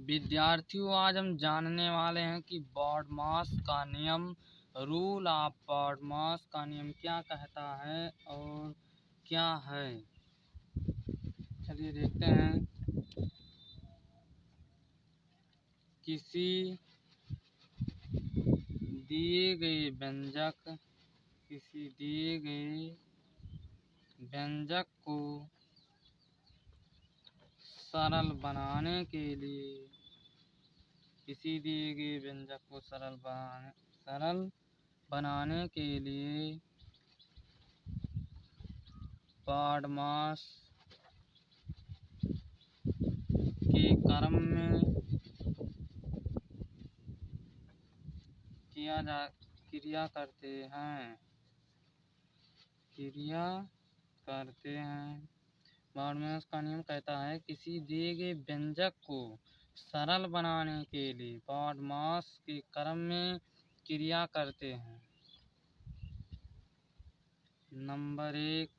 विद्यार्थियों, आज हम जानने वाले हैं कि बॉडमास का नियम, रूल ऑफ बॉडमास का नियम क्या कहता है और क्या है। चलिए देखते हैं। किसी दिए गए व्यंजक को सरल बनाने के लिए बॉडमास के क्रम में क्रिया करते हैं। बॉडमास का नियम कहता है किसी दिए गए व्यंजक को सरल बनाने के लिए बॉडमास के क्रम में क्रिया करते हैं। नंबर 1,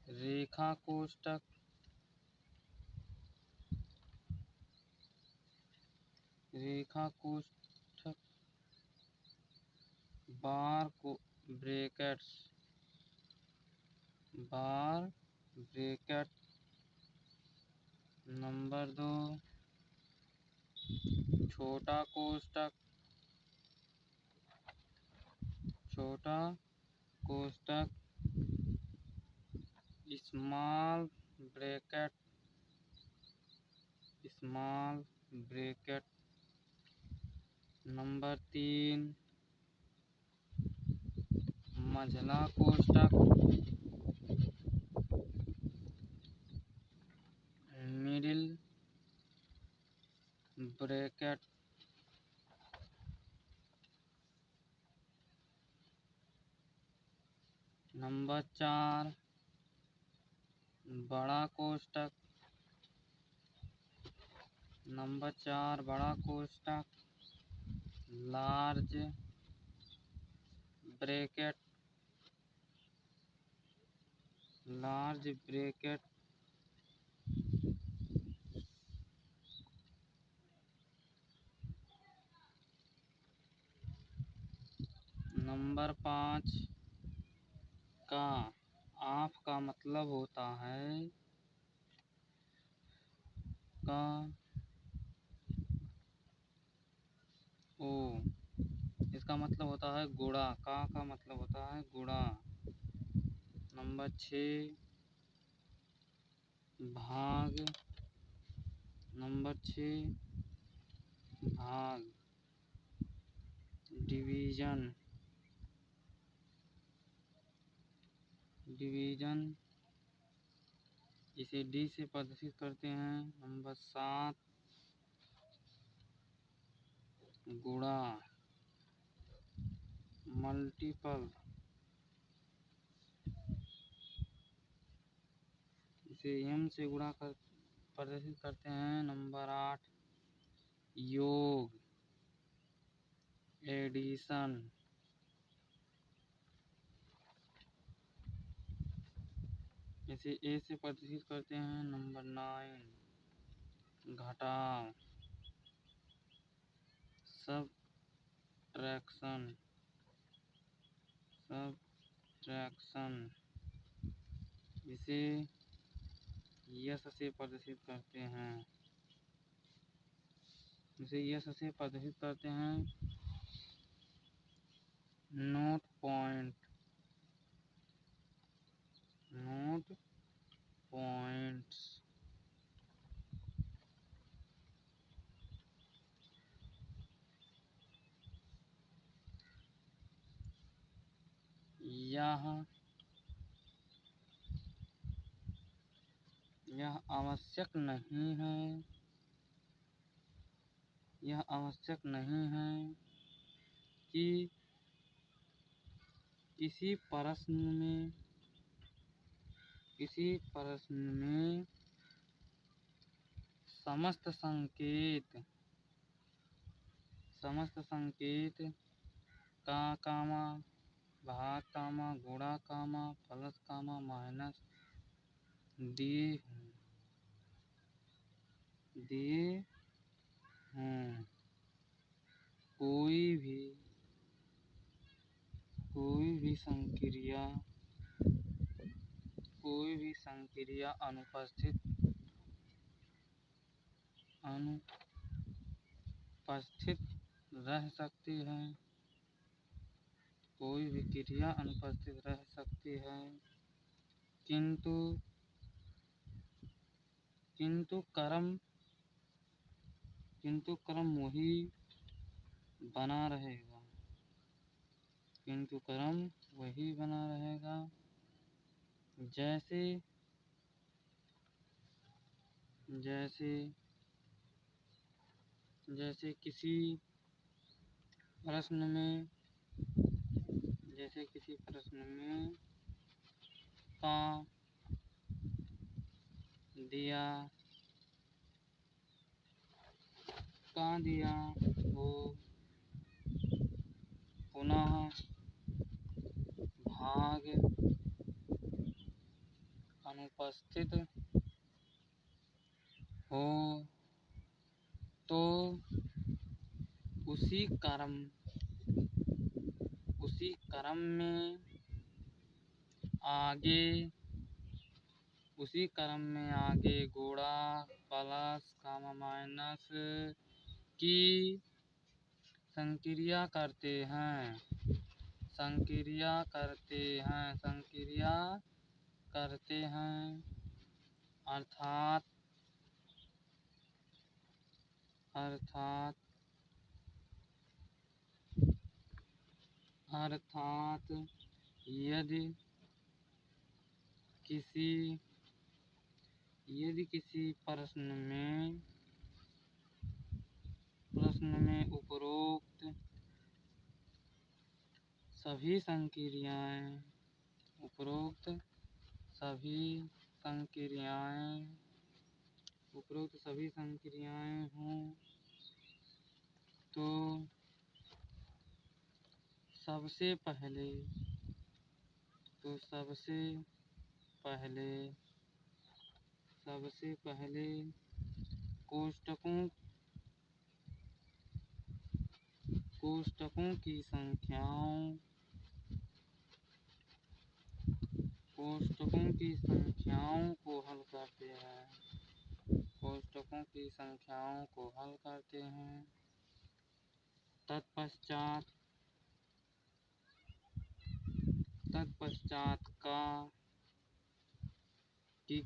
रेखा कोष्ठक। बार ब्रैकेट। नंबर 2, छोटा कोष्ठक स्मॉल ब्रैकेट। नंबर 3, मझला कोष्ठक मिडिल ब्रैकेट। नंबर 4, बड़ा कोष्ठक लार्ज ब्रैकेट। नंबर 5, का ऑफ का मतलब होता है इसका मतलब होता है गुणा। का मतलब होता है गुणा। नंबर 6, भाग। डिवीजन। इसे डी से प्रदर्शित करते हैं। नंबर 7, गुणा मल्टीपल। इसे एम से प्रदर्शित करते हैं। नंबर 8, योग एडिशन। इसे ए से प्रदर्शित करते हैं। नंबर 9, घटाव सबट्रैक्शन। इसे यस से प्रदर्शित करते हैं। Note points. यह आवश्यक नहीं है कि किसी प्रश्न में समस्त संकेत का भाग गुणा प्लस माइनस दिए हों। दिए हों। कोई भी संक्रिया अनुपस्थित रह सकती है। कोई भी क्रिया अनुपस्थित रह सकती है, किंतु कर्म वही बना रहेगा। जैसे किसी प्रश्न में का दिया हो, पुनः भाग अनुपस्थित हो, तो उसी कर्म में आगे गुणा प्लस माइनस की संक्रिया करते हैं, अर्थात यदि किसी प्रश्न में उपरोक्त सभी संक्रियाएं हों, तो सबसे पहले कोष्ठकों की संख्याओं को हल करते हैं। तत्पश्चात की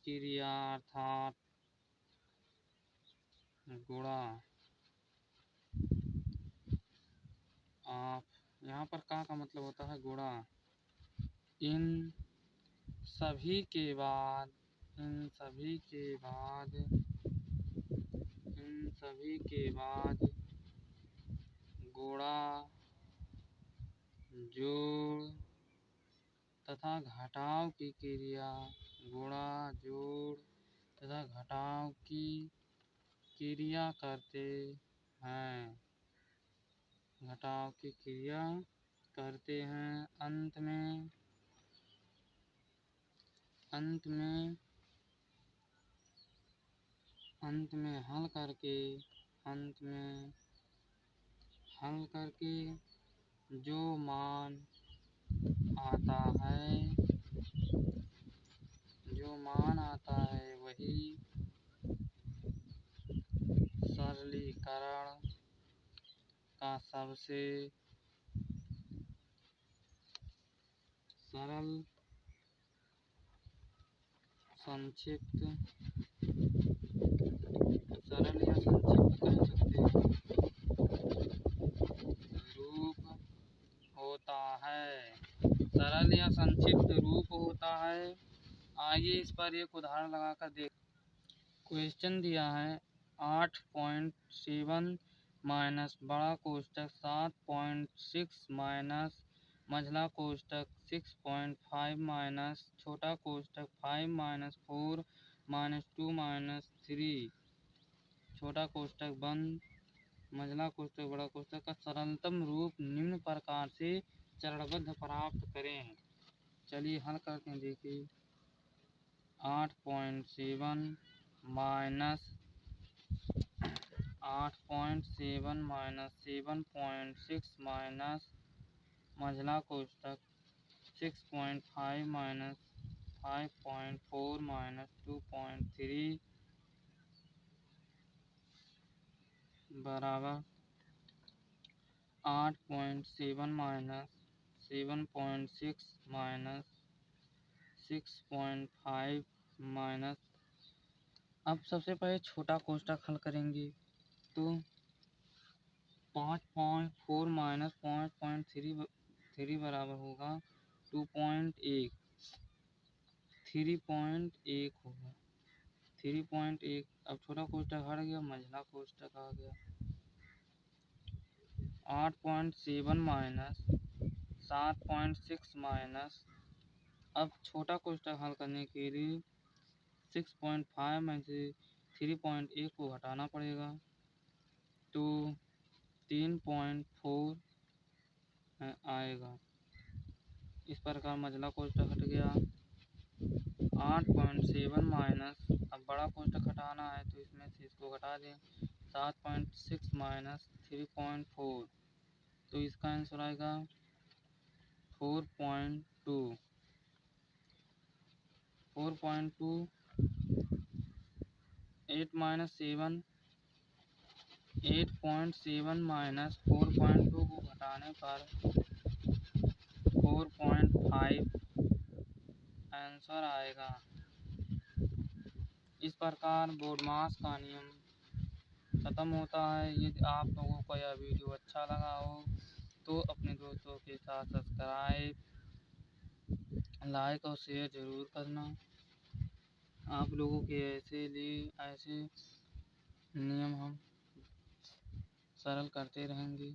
क्रिया अर्थात गुणा। यहाँ पर का मतलब होता है गुणा। इन सभी के बाद गुणा, जोड़ तथा घटाव की क्रिया करते हैं। अंत में हल करके जो मान आता है वही सरलीकरण का सबसे सरल संक्षिप्त रूप होता है। आइए इस पर एक उदाहरण लगाकर देख। क्वेश्चन दिया है 8.7 माइनस बड़ा कोष्टक 7.6 माइनस मझला कोष्टक 6.5 माइनस छोटा कोष्टक 5 माइनस 4 माइनस 2 माइनस 3 छोटा कोष्टक बंद मझला कोष्टक बड़ा कोष्टक का सरलतम रूप निम्न प्रकार से चरणबद्ध प्राप्त करें। चलिए हल करते हैं। देखिए 8.7 minus 8.7 minus 7.6 minus मझला कोष्टक 6.5 minus 5.4 minus 2.3 बराबर 8.7 माइनस 7.6 माइनस 6.5 माइनस। अब सबसे पहले छोटा कोष्टक हल करेंगे तो 5.4 माइनस 5.3 बराबर होगा 2.1 3.1 होगा 3.1। अब छोटा कोष्टक हट गया, मझला कोष्टक आ गया 8.7 माइनस 7.6 माइनस। अब छोटा कोष्टक हल करने के लिए 6.5 में से 3.1 को घटाना पड़ेगा तो 3.4 आएगा। इस प्रकार मझला कोष्टक हट गया। 8.7 माइनस, अब बड़ा कोष्टक हटाना है तो इसमें से इसको घटा दें 7.6 माइनस 3.4 तो इसका आंसर आएगा 4.2। 8 माइनस 7 8.7 माइनस 4.2 को घटाने पर 4.5 आंसर आएगा। इस प्रकार बोडमास का नियम खत्म होता है। यदि आप लोगों को यह वीडियो अच्छा लगा हो तो अपने दोस्तों के साथ सब्सक्राइब, लाइक और शेयर ज़रूर करना। आप लोगों के ऐसे नियम हम सरल करते रहेंगे।